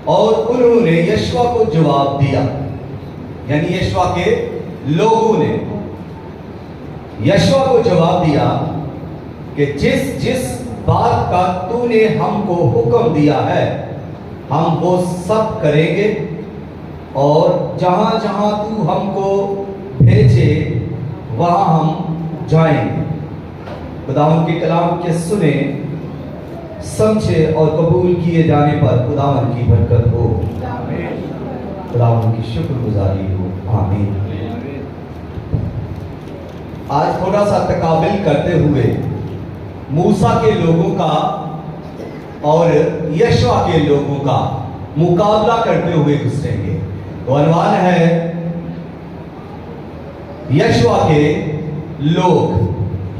और उन्होंने यशवा को जवाब दिया, यानी यशवा के लोगों ने यशवा को जवाब दिया कि जिस जिस बात का तूने हमको हुक्म दिया है हम वो सब करेंगे, और जहां जहां तू हमको भेजे वहां हम जाएंगे। खुदावन के कलाम के सुने, समझे और कबूल किए जाने पर खुदावन की बरकत हो, खुदावन की शुक्रगुजारी हो। आमीन। आज थोड़ा सा तकाबिल करते हुए मूसा के लोगों का और यशवा के लोगों का मुकाबला करते हुए गुजरेंगे। तो अनवान है यशवा के लोग,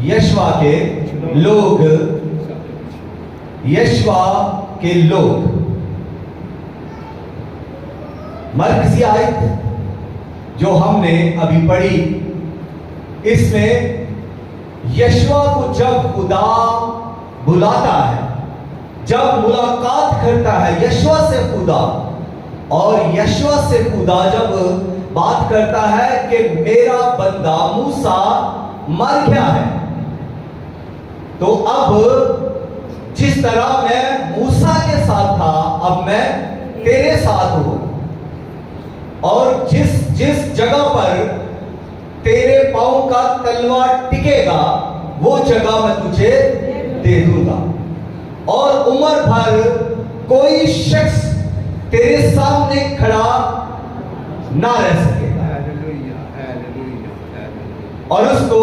यशवा के लोग, यशवा के लोग। मरकजी आयत जो हमने अभी पढ़ी, इसमें यशवा को जब खुदा बुलाता है, जब मुलाकात करता है यशवा से खुदा, और यशवा से खुदा जब बात करता है कि मेरा बंदा मूसा मर गया है, तो अब जिस तरह मैं मूसा के साथ था अब मैं तेरे साथ हूं, और जिस जिस जगह पर तेरे पांव का तलवा टिकेगा वो जगह मैं तुझे दे दूंगा, और उम्र भर कोई शख्स तेरे सामने खड़ा ना रह सकेगा। और उसको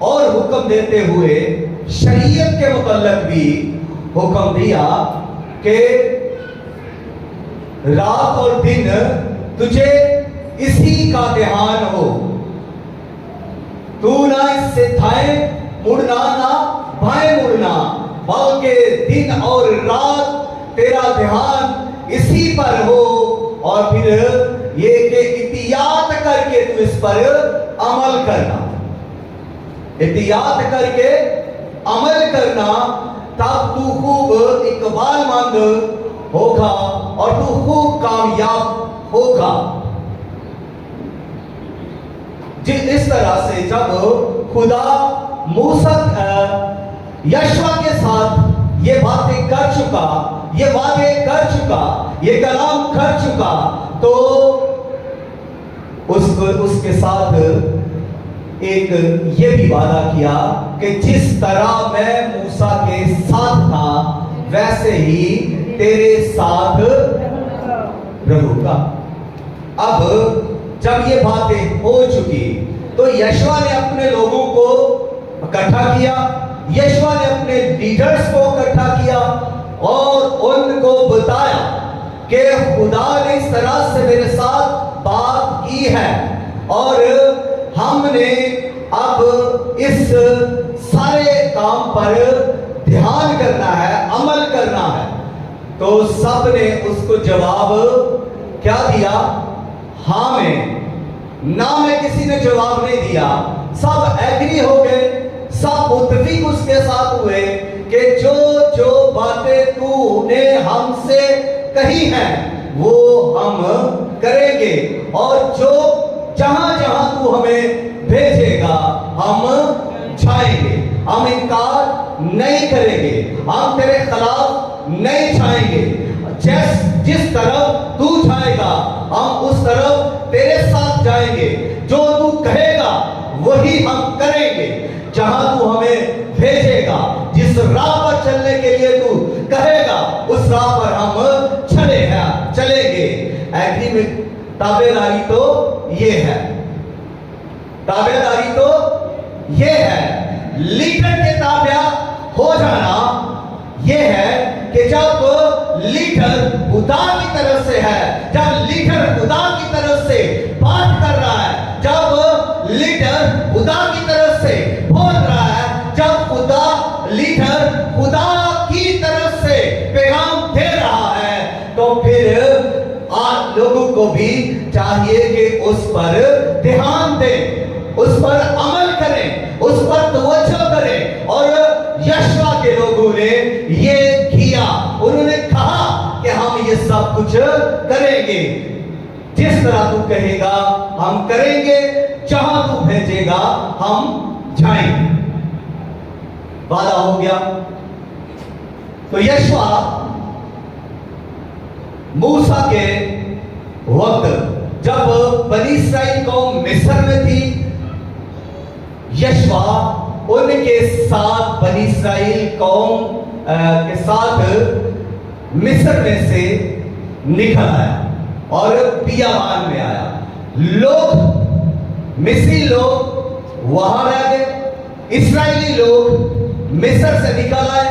और हुक्म देते हुए शरीयत के मुतल्लक भी हुक्म दिया कि रात और दिन तुझे इसी का ध्यान हो, तू ना इससे दाएं मुड़ना ना बाएं मुड़ना, बल्कि दिन और रात तेरा ध्यान इसी पर हो, और फिर ये कि इतियात करके तू इस पर अमल करना, इतियात करके अमल करना, तब तू खूब इकबालमंद होगा और तू खूब कामयाब होगा। इस तरह से जब खुदा मूसा यशवा के साथ ये बातें कर चुका, ये वादे कर चुका, ये कलाम कर चुका, तो उसके साथ एक ये भी वादा किया कि जिस तरह मैं मूसा के साथ था वैसे ही तेरे साथ रहूंगा। अब जब ये बातें हो चुकी तो यशवा ने अपने लोगों को इकट्ठा किया, यशवा ने अपने लीडर्स को इकट्ठा किया और उनको बताया कि खुदा ने इस तरह से मेरे साथ बात की है और हमने अब इस सारे काम पर ध्यान करना है, अमल करना है। तो सब ने उसको जवाब क्या दिया? हाँ में, ना में किसी ने जवाब नहीं दिया। सब एग्री हो गए, सब मुत्तफिक उसके साथ हुए कि जो जो बातें तूने हमसे कही हैं वो हम करेंगे, और जो जहां जहां तू हमें भेजेगा हम जाएंगे, हम इनकार नहीं करेंगे, हम तेरे खिलाफ नहीं जाएंगे। जिस तरफ तू जाएगा हम उस तरफ तेरे साथ जाएंगे, जो तू कहेगा वही हम करेंगे, जहां तू हमें भेजेगा, जिस राह पर चलने के लिए तू कहेगा उस राह पर हम चलेंगे। एग्री में ताबेदारी तो ये है, ताबेदारी तो ये है। लीडर के ताबे हो जाना ये है कि जब लीडर खुदा की तरफ से है, जब लीडर खुदा की तरफ से बात कर रहा है, जब लीडर खुदा की तरफ से बोल रहा है, जब खुदा लीडर खुदा की तरफ से पैगाम दे रहा है, तो फिर आप लोगों को भी चाहिए कि उस पर ध्यान दें, उस पर अमल करें, उस पर तवज्जो करें। और यशवा के लोगों ने ये किया, उन्होंने कहा कि हम ये सब कुछ करेंगे। जिस तरह तू कहेगा हम करेंगे, जहां तू भेजेगा हम जाएंगे। वादा हो गया। तो यशवा मूसा के वक्त जब बनी इस्राएल कौम मिस्र में थी, यशवा उनके साथ बनी इस्राएल कौम के साथ मिस्र में से निकल आया और बियाबान में आया। लोग मिस्री लोग वहां रह गए, इस्राएली लोग मिस्र से निकल आए,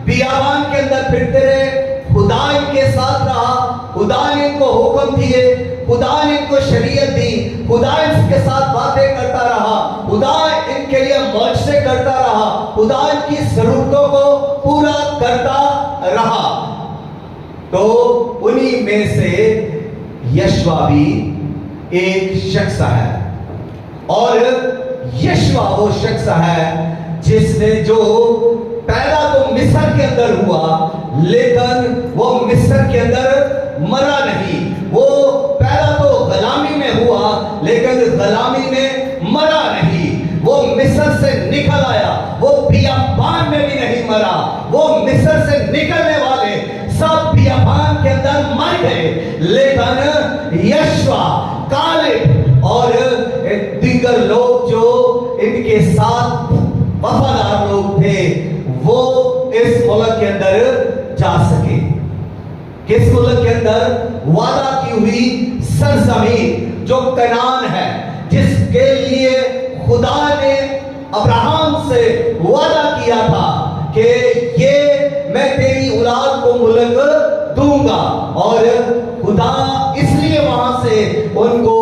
बियाबान के अंदर फिरते रहे। खुदा इनके साथ रहा, खुदा ने इनको हुक्म दिए, खुदा ने इनको शरीयत दी, खुदा इनके साथ बातें करता रहा, खुदा इनके लिए मौजज़े करता रहा, खुदा इनकी जरूरतों को पूरा करता रहा। तो उन्हीं में से यशवा भी एक शख्स है, और यशवा वो शख्स है जिसने जो पैदा तो मिस्र के अंदर हुआ, लेकिन वो मिस्र के अंदर मरा नहीं। वो पैदा तो गुलामी में हुआ, लेकिन गुलामी में मरा नहीं। वो मिस्र से निकल आया, वो बियाबान में भी नहीं मरा। वो मिस्र से निकलने वाले सब बियाबान के अंदर मर गए, लेकिन यशवा, कालेब और दीगर लोग जो इनके साथ वफादार लोग थे, वो इस मुल्क के अंदर जा सके। किस मुल्क के अंदर? वादा की हुई सरजमीन जो कनान है, जिसके लिए खुदा ने अब्राहम से वादा किया था कि ये मैं तेरी औलाद को मुल्क दूंगा। और खुदा इसलिए वहां से उनको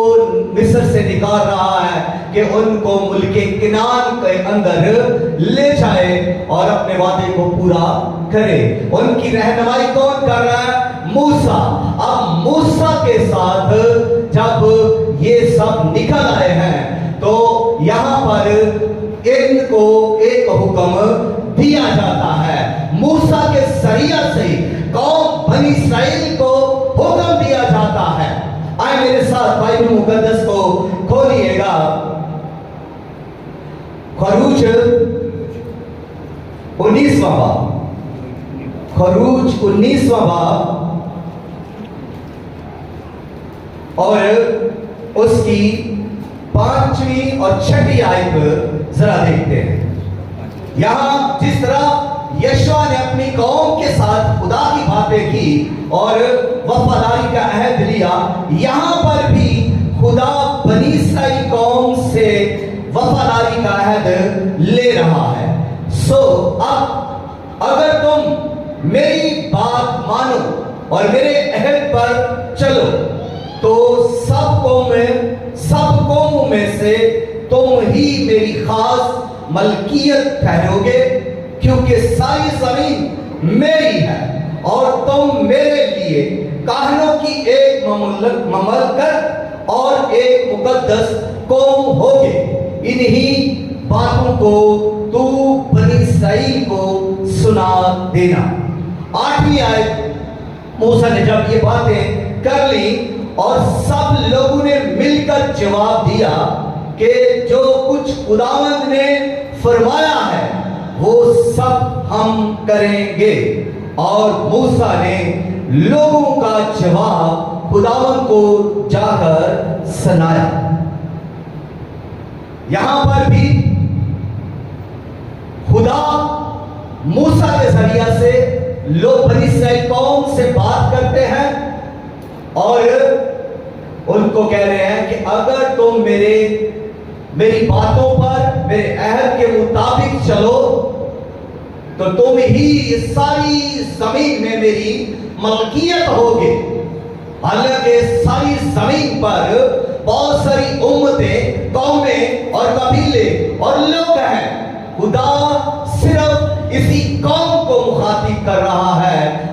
मिस्र से निकाल रहा है कि उनको मुल्के किनान के अंदर ले जाए और अपने वादे को पूरा करे। उनकी रहनुमाई कौन कर रहा है? मूसा। अब मूसा के साथ जब ये सब निकल आए हैं, तो यहां पर इनको एक हुक्म दिया जाता है। मूसा के जरिया से कौम बनी इस्राएल को हुक्म दिया जाता है। आए मेरे साथ बाइबल मुकद्दस को खोलिएगा। खरूज 19वां बाब, खरूज 19वां बाब और उसकी 5वीं और 6वीं आयत जरा देखते हैं। यहां जिस तरह यशवा ने अपनी कौम के साथ खुदा की बातें की और वफादारी का अहद लिया, यहां पर भी खुदा बनी इस्राएल कौम से वफादारी का अहद ले रहा है। सो अब अगर तुम मेरी बात मानो और मेरे अहद पर चलो, तो सब कौमों में से तुम ही मेरी खास मलकियत ठहरोगे, क्योंकि सारी जमीन मेरी है और तुम मेरे लिए काहनों की एक ममलकत और एक मुकद्दस कौम होगे। इन्हीं बातों को तू बनी इस्राएल को सुना देना। 8वीं आयत मूसा ने जब ये बातें कर ली और सब लोगों ने मिलकर जवाब दिया कि जो कुछ खुदावंद ने फरमाया है वो सब हम करेंगे। और मूसा ने लोगों का जवाब खुदावंद को जाकर सुनाया। यहां पर भी खुदा मूसा के जरिया से लोग बनी इस्राएल कौम से बात करते हैं और उनको कह रहे हैं कि अगर तुम मेरी बातों पर, मेरे अहद के मुताबिक चलो, तो तुम ही सारी जमीन में मेरी मलकियत होगे। हालांकि सारी जमीन पर बहुत सारी उम्मतें, कौमें और कबीले और लोग हैं। खुदा सिर्फ इसी कौम को मुखातिब कर रहा है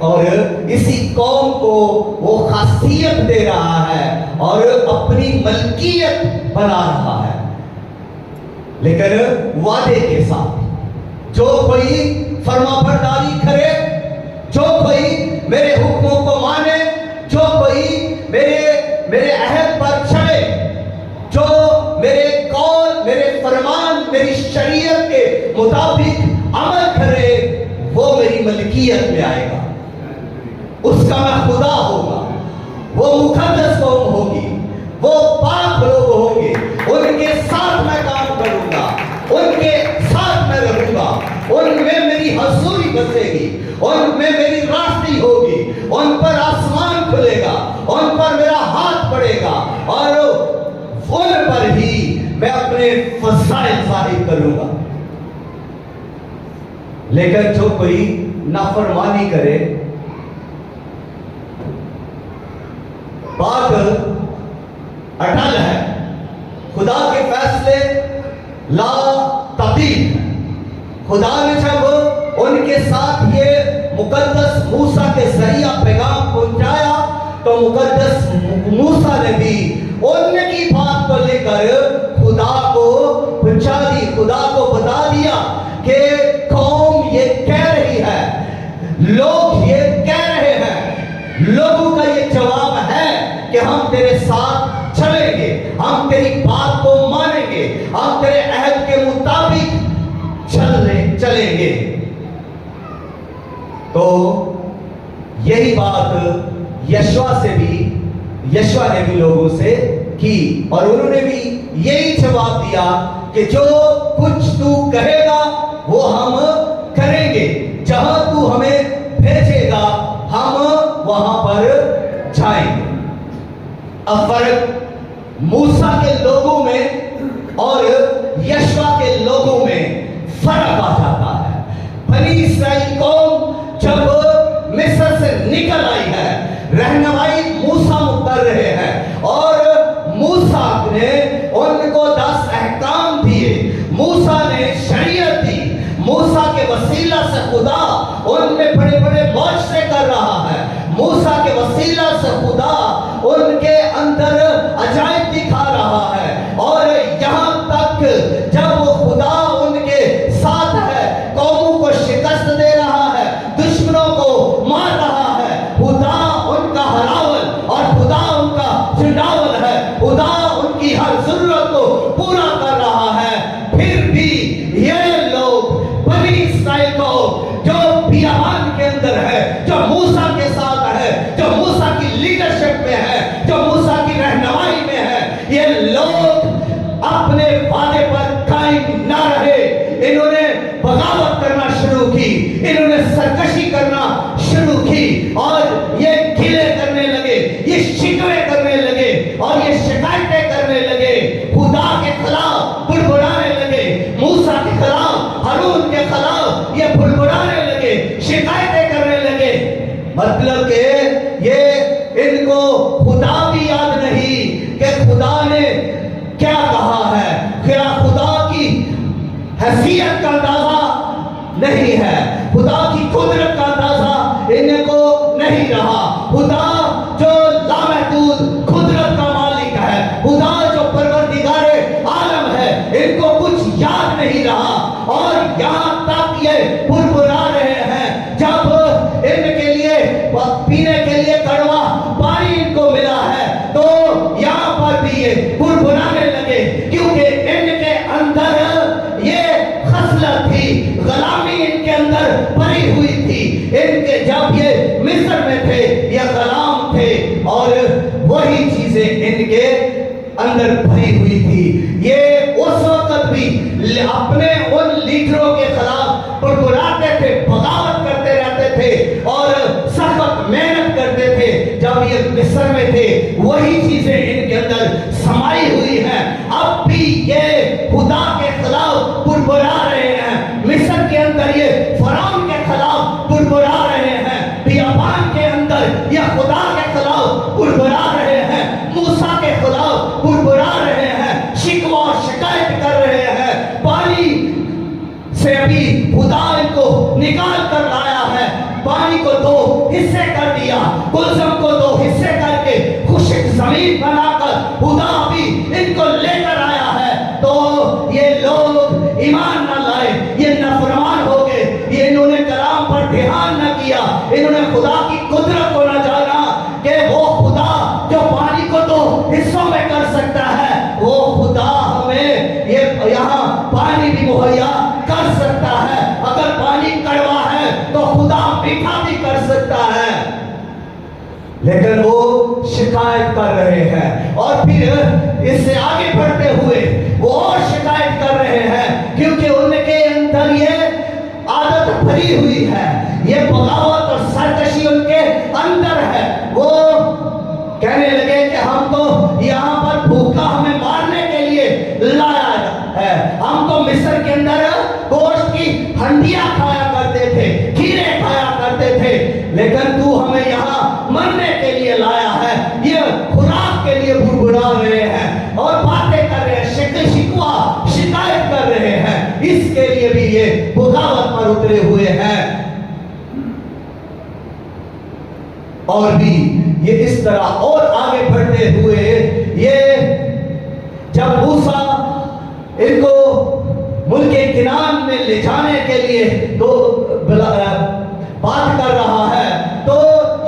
और इसी कौम को वो खासियत दे रहा है और अपनी मलकियत बना रहा है, लेकिन वादे के साथ। जो कोई फरमाबरदारी करे, जो कोई मेरे हुक्मों को माने, शरीयत के मुताबिक अमल करे वो मेरी मलकियत में आएगा, उसका मैं खुदा होगा, वो मुकद्दस कौम होगी, वो पाक लोग होंगे, उनके साथ मैं काम करूंगा, उनके साथ मैं रहूंगा, उनमें मेरी हजूरी बसेगी, उनमें मेरी रास्ती होगी, उन पर आसमान खुलेगा, उन पर मेरा हाथ पड़ेगा और उन पर ही मैं अपने फज़ाइल जाहिर करूंगा। लेकिन जो कोई नाफरमानी करे, बात अटल है, खुदा के फैसले ला तब्दील। खुदा ने जब उनके साथ ये मुकद्दस मूसा के जरिया पैगाम पहुंचाया तो मुकद्दस मूसा ने भी उनकी बात को लेकर खुदा को पहुंचा दी, खुदा को बता दिया कि कौम ये कह रही है, लोग ये कह रहे हैं, लोगों का ये जवाब है कि हम तेरे साथ चलेंगे, हम तेरी बात को मानेंगे, हम तेरे अहद के मुताबिक चलेंगे। तो यही बात यशवा ने भी लोगों से की और उन्होंने भी यही जवाब दिया कि जो कुछ तू कहेगा वो हम करेंगे, जहां तू हमें भेजेगा हम वहां पर जाएंगे। अब फर्क मूसा के लोगों में और यशवा के लोगों में फर्क आ जाता है। बनी इस्राएल कौम जब मिस्र से निकल आई है, रहनुमाई मूसा कर रहे हैं और मूसा ने उनको 10 अहकाम दिए, मूसा ने शरीयत दी, मूसा के वसीला से खुदा उनमें बड़े बड़े मौजज़े कर रहा है, मूसा के वसीला से खुदा उनके अंदर अजायब दिखा रहा है और यहां तक जब वो खुदा उनके साथ है, कौमों को शिकस्त दे रहा है, दुश्मनों को मार रहा है, खुदा उनका हरावल और खुदा उनका छुड़ावल है, खुदा उनकी हर जरूरत को पूरा कर रहा है, फिर भी ये लोग बनी इस्राएल को जो बियाबान के अंदर है, जो मूसा के साथ है, जो मूसा की लीडरशिप में है, जो मूसा की रहनुमाई में है, ये लोग अपने वादे पर कायम ना रहे, इन्होंने बगावत करना शुरू की, इन्होंने सरकशी करना शुरू की और ये गिले करने लगे, ये शिकवे करने लगे और ये शिकायतें करने लगे, खुदा के खिलाफ बुड़बुड़ाने लगे, मूसा के खिलाफ, हारून के खिलाफ ये बुड़बुड़ाने लगे, शिकायतें करने लगे। मतलब के ये इनको खुदा भी याद नहीं कि खुदा ने क्या कहा है, क्या खुदा की हैसियत का अंदाजा नहीं है, खुदा की कुदरत का अंदाजा इनको नहीं रहा, खुदा जो लामहदूद कुदरत का मालिक है, खुदा जो परवरदिगारे आलम है, इनको कुछ याद नहीं रहा और यहाँ तक ये बुरबुरा रहे हैं। जब इनके लिए पीने के लिए कड़वा पानी इनको मिला है तो यहाँ पर भी ये बुरबुराने लगे, क्योंकि इनके अंदर ये खसलत थी, गुलामी इनके अंदर भरी हुई थी, इनके जब ये मिस्र में थे ये गुलाम थे और वही चीजें इनके अंदर भरी हुई थी। ये उस वक्त भी अपने उन लीडरों के खिलाफ बुड़बुड़ाते थे, बगावत करते रहते थे और सख्त मेहनत करते थे। जब ये मिस्र में थे वही चीजें इनके अंदर समाई हुई हैं, अब भी ये खुदा के खिलाफ बुड़बुड़ा रहे हैं, मिस्र के अंदर ये फरौन के खिलाफ बुड़बुड़ा रहे हैं, बियाबान के अंदर ये खुदा के खिलाफ बुड़बुड़ा रहे हैं, मूसा के खिलाफ बुड़बुड़ा रहे हैं, शिकवा और शिकायत कर रहे हैं। पानी से अभी खुदा इनको निकाल कर लाया है, पानी को 2 हिस्से कर दिया, गुलशन को 2 हिस्से करके खुशक जमीन बनाकर खुदा भी इनको लेकर आया है। तो ये लोग ईमान न लाए, ये नाफरमान हो गए, ये इन्होंने कलाम पर ध्यान न किया, इन्होंने खुदा की कुदरत को न जाना कि वो खुदा जो पानी को 2 हिस्सों में कर सकता है, वो खुदा हमें ये यहाँ पानी भी लेकिन वो शिकायत कर रहे हैं। और फिर इससे आगे बढ़ते हुए वो और शिकायत कर रहे हैं, क्योंकि उनके अंदर ये आदत भरी हुई है, ये बगावत और सरकशी उनके अंदर है। वो कहने लगे कि हम तो यहाँ पर भूखा हमें मारने के लिए लाया है, हम तो मिस्र के अंदर गोश्त की हंडियां खाया करते थे, खीरे खाया करते थे, लेकिन तू हमें यहाँ मरने के लिए लाया है। ये खुराक के लिए बुड़बुड़ा रहे हैं और बातें कर रहे हैं, शिकवा शिकायत कर रहे हैं। इसके लिए भी ये बगावत पर उतरे हुए हैं। और भी ये इस तरह और आगे बढ़ते हुए ये जब मूसा इनको मुल्के किनान में ले जाने के लिए तो बात कर रहा है, तो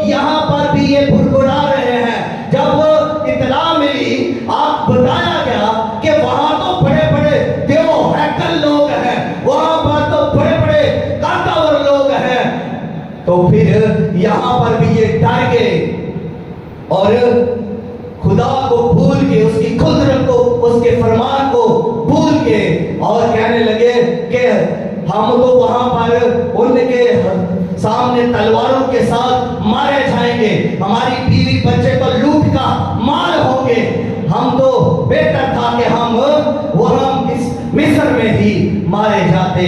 यहां पर भी ये भुड़भुड़ा रहे हैं। जब इतला मिली, आप बताया गया कि वहां तो बड़े बड़े देव हैकल लोग हैं, वहां पर तो बड़े बड़े कांतावर लोग हैं, तो फिर यहां पर भी ये डर गए और खुदा को भूल के, उसकी कुदरत को, उसके फरमान को भूल के और कहने लगे कि हम तो वहां पर उनके सामने तलवारों के साथ मारे जाएंगे, हमारी बीवी बच्चे तो लूट का मार होंगे। हम तो बेहतर था कि हम वहां इस मिस्र में ही मारे जाते।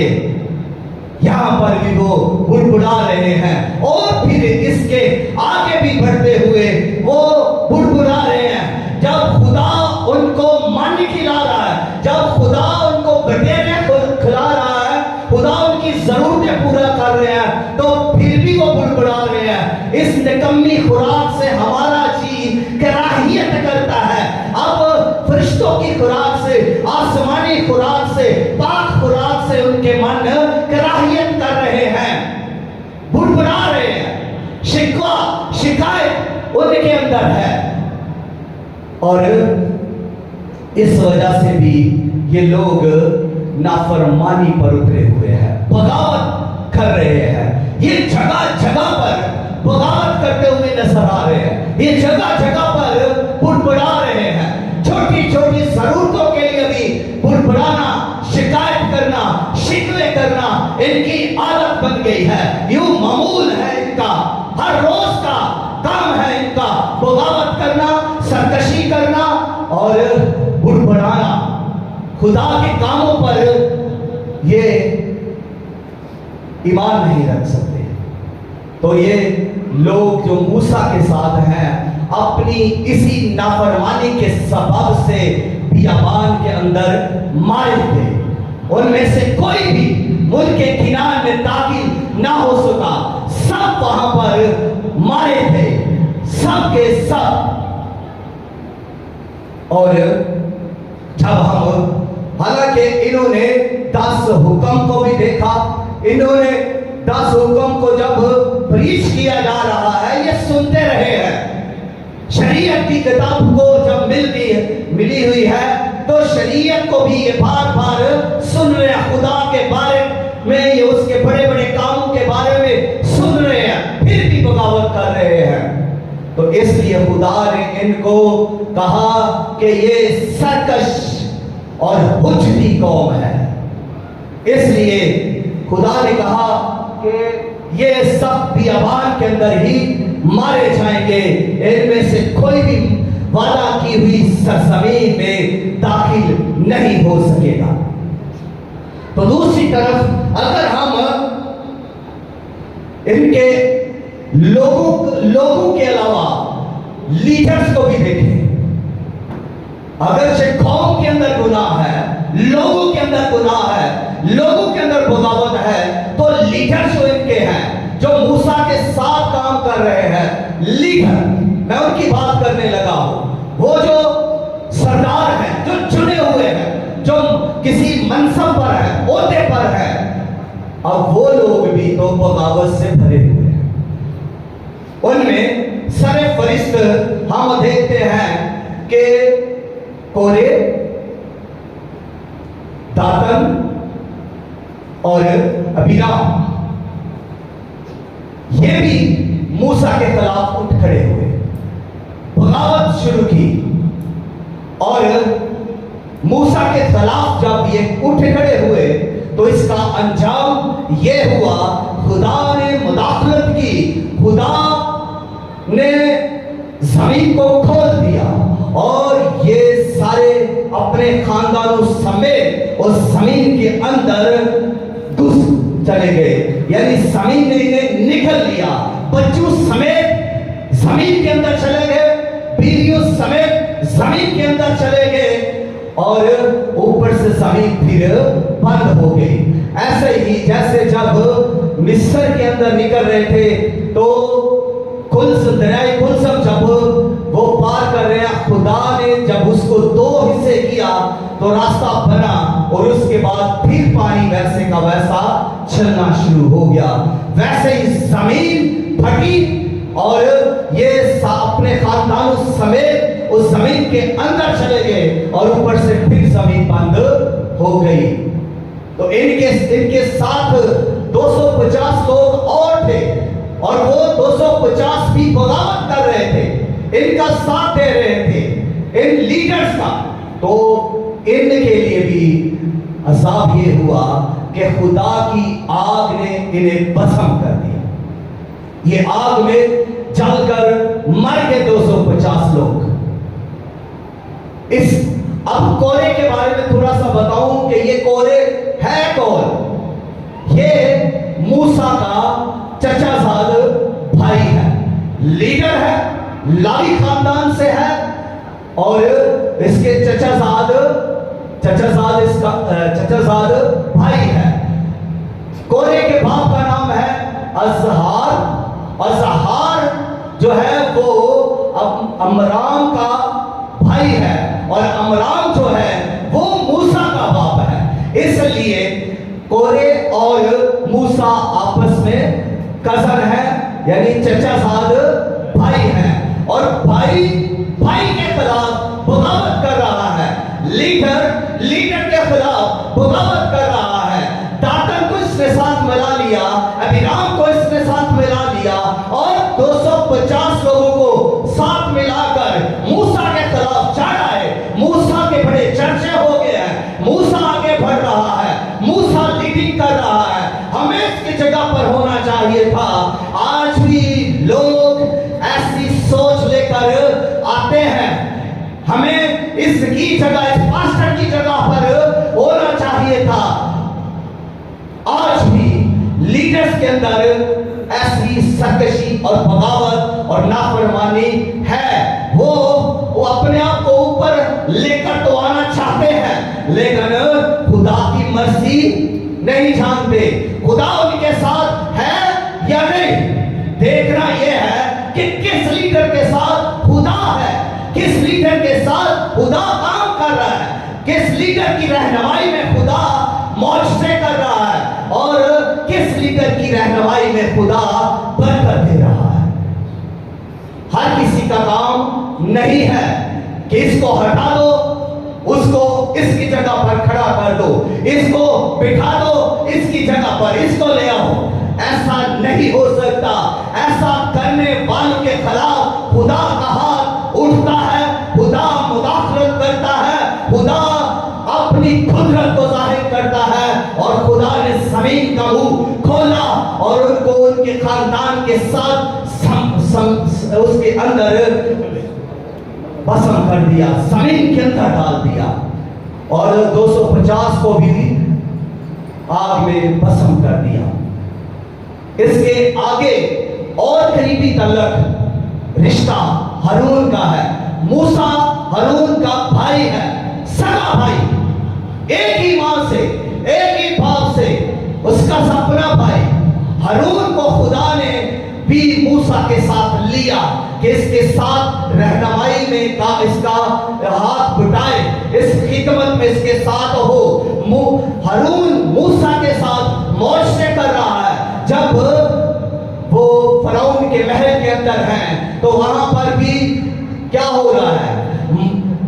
यहां पर भी वो बुड़बुड़ा रहे हैं। और फिर इसके आगे भी बढ़ते हुए वो बुड़बुड़ा रहे हैं। जब खुदा उनको मन खिला रहा है, जब खुदा उनको बटेरे खिला रहा है, खुदा उनकी जरूरतें पूरा कर रहे हैं, तो फिर भी वो बुड़बुड़ा रहे हैं। इस निकम्मी खुराक से हमारा जी कराहियत करता है। अब फरिश्तों की खुराक से, आसमानी खुराक से, पाक खुराक से उनके मन कराहियत कर रहे हैं, बुड़बुड़ा रहे हैं। शिकवा शिकायत उनके अंदर है। और इस वजह से भी ये लोग नाफरमानी पर उतरे हुए हैं, बगावत कर रहे हैं। ये जगह जगह पर बगावत करते हुए नजर आ रहे हैं, ये जगह जगह पर बुड़बुड़ा रहे हैं। छोटी छोटी जरूरतों के लिए भी बुड़बुड़ाना, शिकायत करना, शिकवे करना इनकी आदत बन गई है। यूं मामूल है इनका, हर रोज का काम है इनका, बगावत करना, सरकशी करना और बुड़बुड़ाना। खुदा के कामों पर ये ईमान नहीं रख सकते। तो ये लोग जो मूसा के साथ हैं, अपनी इसी नाफरमानी के सबब से बियाबान के अंदर मारे थे। उनमें से कोई भी मुल्के किनार में दाखिल ना हो सका, सब वहां पर मारे थे, सब के सब। और जब हम, हालांकि इन्होंने 10 हुक्म को भी देखा, इन्होंने 10 हुक्म को जब प्रीच किया जा रहा है, ये सुनते रहे हैं। शरीयत की किताब को जब मिली हुई है, तो शरीयत को भी ये बार बार सुन रहे हैं, खुदा के बारे में, ये उसके बड़े बड़े कामों के बारे में सुन रहे हैं, फिर भी बगावत कर रहे हैं। तो इसलिए खुदा ने इनको कहा कि ये सरकश और हुज्जती कौम है। इसलिए खुदा ने कहा कि ये सब बियाबान के अंदर ही मारे जाएंगे, इनमें से कोई भी वादा की हुई सरजमीन में दाखिल नहीं हो सकेगा। तो दूसरी तरफ अगर हम इनके लोगों के अलावा लीडर्स को भी देखें, अगर से कौम के अंदर गुनाह है, लोगों के अंदर गुनाह है, लोगों के अंदर बगावत है, तो लीडर्स जो इनके हैं, जो मूसा के साथ काम कर रहे हैं, लीडर, मैं उनकी बात करने लगा हूं। वो जो सरदार हैं, जो चुने हुए हैं, जो किसी मनसब पर है, ओहदे पर है, अब वो लोग भी तो बगावत से भरे हुए हैं। उनमें सरे फरिश्त हम देखते हैं कि कोरे, दातन और अबीराम, ये भी मूसा के खिलाफ उठ खड़े हुए। बगावत शुरू की और मूसा के खिलाफ जब ये उठ खड़े हुए तो इसका अंजाम ये हुआ, खुदा ने मुदाखलत की, खुदा ने जमीन को खोल दिया और ये सारे अपने खानदानों समेत उस जमीन के अंदर घुस चले गए, यानी जमीन ने इन्हें निगल लिया। बच्चों समेत जमीन के अंदर चले गए, बीवियों समेत जमीन के अंदर चले गए और ऊपर से जमीन फिर बंद हो गई। ऐसे ही जैसे जब मिस्र के अंदर निकल रहे थे तो दरियाए कुलसम जब वो पार कर रहे हैं, खुदा ने जब उसको दो हिस्से किया तो रास्ता बना और उसके बाद फिर पानी वैसे का वैसा चलना शुरू हो गया। वैसे ही जमीन फटी और ये अपने खानदानों समेत उस जमीन के अंदर चले गए और ऊपर से फिर जमीन बंद हो गई। तो इनके साथ 250 लोग और थे और वो 250 भी बगावत कर रहे थे, इनका साथ दे रहे थे, इन लीडर्स का। तो इनके लिए भी अजाब ये हुआ कि खुदा की आग ने इन्हें भस्म कर दिया। ये आग में जलकर मर गए 250 लोग। इस अब कोरे के बारे में थोड़ा सा बताऊं कि ये कोरे है कौन? ये मूसा का चचाजाद भाई है, लीडर है, लावी खानदान से है और इसके चचाजाद इसका चचाजाद भाई है। कोरे के बाप का नाम है अज़हार। अज़हार जो है वो अमराम का भाई है और अमराम जो है वो मूसा का बाप है। इसलिए कोरे और मूसा आपस में कजन है, यानी चचाजाद भाई है और भाई के खिलाफ बगावत कर रहा है, लीडर के खिलाफ बगावत कर रहा है। दातन को इसने साथ मिला लिया, अबीराम को इसने साथ मिला लिया और 250 लोगों को साथ मिलाकर मूसा के खिलाफ चढ़ा है। मूसा के बड़े चर्चे हो गए हैं, मूसा आगे बढ़ रहा है, मूसा लीडिंग कर रहा है। हमें इसकी जगह पर होना चाहिए था। आज भी लोग ऐसी सोच लेकर आते हैं, हमें इसकी जगह, इस पास्टर की जगह पर होना चाहिए था। आज भी लीडर्स के अंदर ऐसी सरकशी और बगावत और नाफरमानी है। वो अपने आप को ऊपर लेकर तो आना चाहते हैं लेकिन खुदा की मर्जी नहीं जानते। खुदा उनके साथ है या नहीं, देखना यह है कि किस लीडर के साथ खुदा है, किस लीडर के साथ खुदा काम कर रहा है, किस लीडर की रहनुमाई में खुदा मौजज़े कर रहा है और किस लीडर की रहनुमाई में खुदा बरकत दे रहा है। हर किसी का काम नहीं है कि इसको हटा दो, उसको इसकी जगह पर खड़ा कर दो, इसको बिठा दो इसकी जगह पर, इसको ले आओ। ऐसा नहीं हो सकता। ऐसा करने वालों के खिलाफ खुदा का हाथ उठता है, खुदा मुदाखलत करता है, खुदा अपनी कुदरत को जाहिर करता है और खुदा ने जमीन का मुंह खोला और उनको उनके खानदान के साथ उसके अंदर भस्म कर दिया, जमीन के अंदर डाल दिया और 250 को भी आग में भस्म कर दिया। इसके आगे और करीबी तल्लक रिश्ता हारून का है। मूसा हारून का भाई है, सगा भाई, एक ही मां से, एक ही बाप से, उसका सपना भाई। हारून को खुदा ने भी मूसा के साथ लिया कि इसके साथ रहनुमाई में का इसका हाथ बटाए, इस खिदमत में इसके साथ हो। हारून मूसा के साथ मौजज़े कर रहा है। जब वो फरौन के महल के अंदर हैं तो वहां पर भी क्या हो रहा है,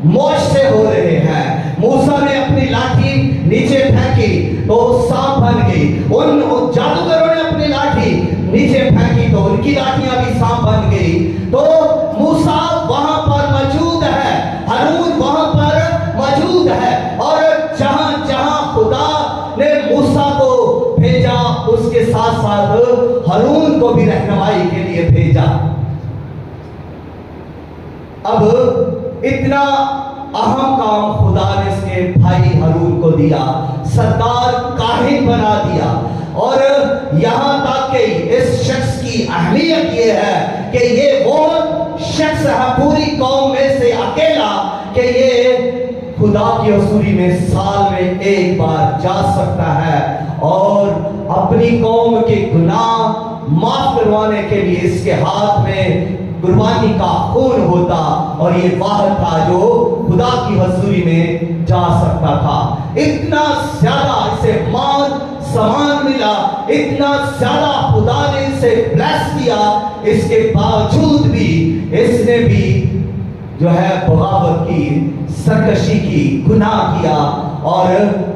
मौजज़े हो रहे हैं। मूसा ने अपनी लाठी नीचे फेंकी तो सांप बन गई, उन जादूगरों ने अपनी लाठी नीचे फेंकी तो उनकी लाठियां भी सांप बन गई। तो मूसा वहां पर को भी रहनुमाई के लिए भेजा। अब इतना अहम काम खुदा ने इसके भाई हारून को दिया, सरदार काहिन बना दिया। और यहां तक कि इस शख्स की अहमियत यह है कि ये वो शख्स है पूरी कौम में से अकेला कि ये खुदा की हजूरी में साल में एक बार जा सकता है और अपनी कौम के गुनाह माफ करवाने के लिए इसके हाथ में कुर्बानी का खून होता और ये वाहद था जो खुदा की हजूरी में जा सकता था। इतना ज्यादा इसे मान सम्मान मिला, इतना ज्यादा खुदा ने इसे ब्लेस किया, इसके बावजूद भी इसने भी जो है बगावत की, सरकशी की, गुनाह किया। और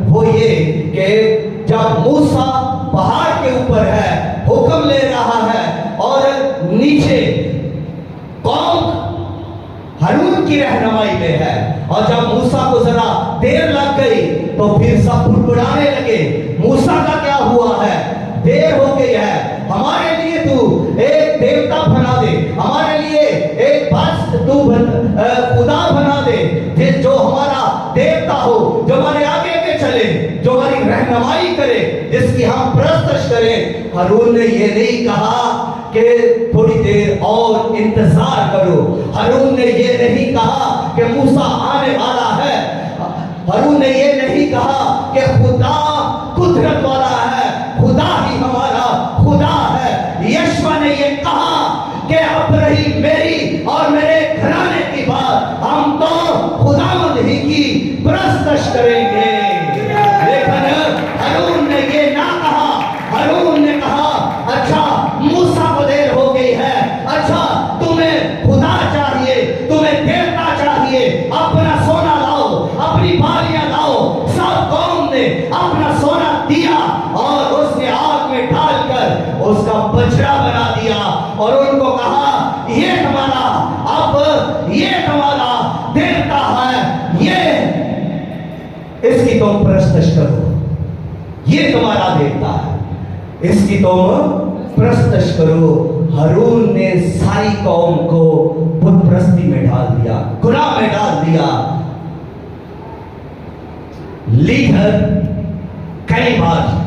वो ये कि जब मूसा पहाड़ के ऊपर है, हुक्म ले रहा है और नीचे कौम हारून की रहनुमाई में है, और जब मूसा को जरा देर लग गई तो फिर सब बुड़बुड़ाने लगे, मूसा का क्या हुआ है, देर हो गई है, हमारे लिए तू एक देवता बना दे, हमारे लिए एक तू खुदा बना दे जो हमारा देवता हो, जो हमारे आगे आगे चले, जो हमारी रहनुमाई करे, जिसकी हम परस्तिश करें। हारून ने ये नहीं कहा कि थोड़ी देर और इंतजार करो, हारून ने ये नहीं कहा कि मूसा आने वाला है, हारून ने ये नहीं कहा कि खुदा कुदरत वाला है, खुदा ही हमारा खुदा है। यशवा ने ये कहा कि अब रही मेरी और मेरे घराने की बात, हम तो खुदावंद ही की परस्तिश करेंगे। लेकिन हारून ने ये ना कहा, हारून ने कहा अच्छा मूसा को देर हो गई है, अच्छा तुम्हें खुदा चाहिए, तुम्हें देवता चाहिए, अपना सोना लाओ, अपनी बालियां लाओ। सब कौम ने अपना सोना दिया और उसने आग में डालकर उसका बछड़ा बना दिया और उनको कहा ये तुम्हारा, अब ये तुम्हारा देवता है, ये इसकी तुम परस्तिश करो, ये तुम्हारा देवता है, इसकी तुम परस्तिश करो। हारून ने सारी कौम को बुत परस्ती में डाल दिया, गुनाह में डाल दिया। लीडर कई बार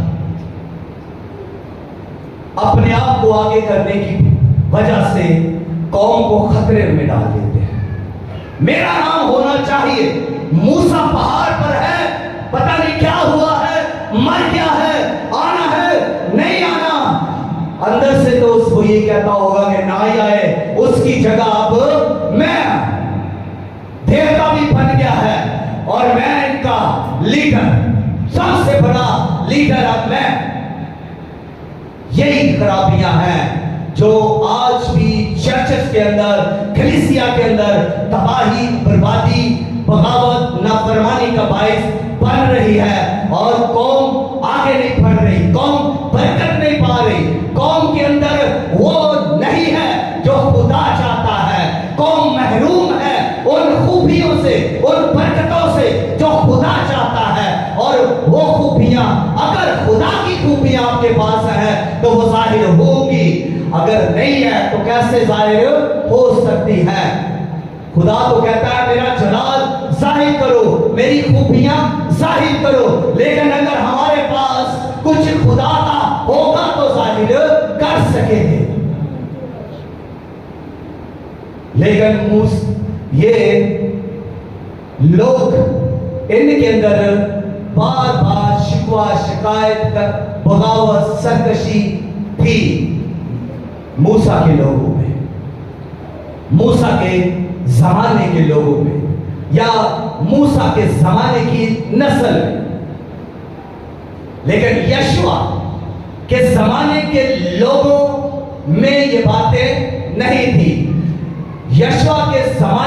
अपने आप को आगे करने की वजह से कौम को खतरे में डाल देते हैं। मेरा नाम होना चाहिए, मूसा पहाड़ पर है, पता नहीं क्या हुआ है, मर गया है, आना है नहीं आना, अंदर से तो उसको ये कहता होगा कि ना ही आए, उसकी जगह अब मैं देवता भी बन गया है और मैं इनका लीडर, सबसे बड़ा लीडर अब मैं। यही खराबियां हैं जो आज भी चर्चेस के अंदर, कलीसिया के अंदर तबाही, बर्बादी, बगावत, नाफरमानी का बाइस बन रही है और कौम आगे नहीं बढ़ रही, कौम बरकत नहीं पा रही, कौम के अंदर वो नहीं है जो खुदा चाहता है, कौम महरूम है उन खूबियों से, उन बरकतों से जो खुदा चाहता है। और वो खूबियां, अगर खुदा की खूबियां आपके पास है तो वो जाहिर होगी, अगर नहीं है तो कैसे जाहिर हो सकती है। खुदा तो कहता है मेरा जलाल जाहिर करो, मेरी खूबियां जाहिर करो, लेकिन अगर हमारे पास कुछ खुदा का होगा तो जाहिर कर सकेंगे। लेकिन ये लोग, इनके अंदर बार बार शिकवा, शिकायत, बगावत, सरकशी थी मूसा के लोगों में, मूसा के जमाने के लोगों में, या मूसा के जमाने की नस्ल में। लेकिन यशवा के जमाने के लोगों में ये बातें नहीं थी। यशवा के जमाने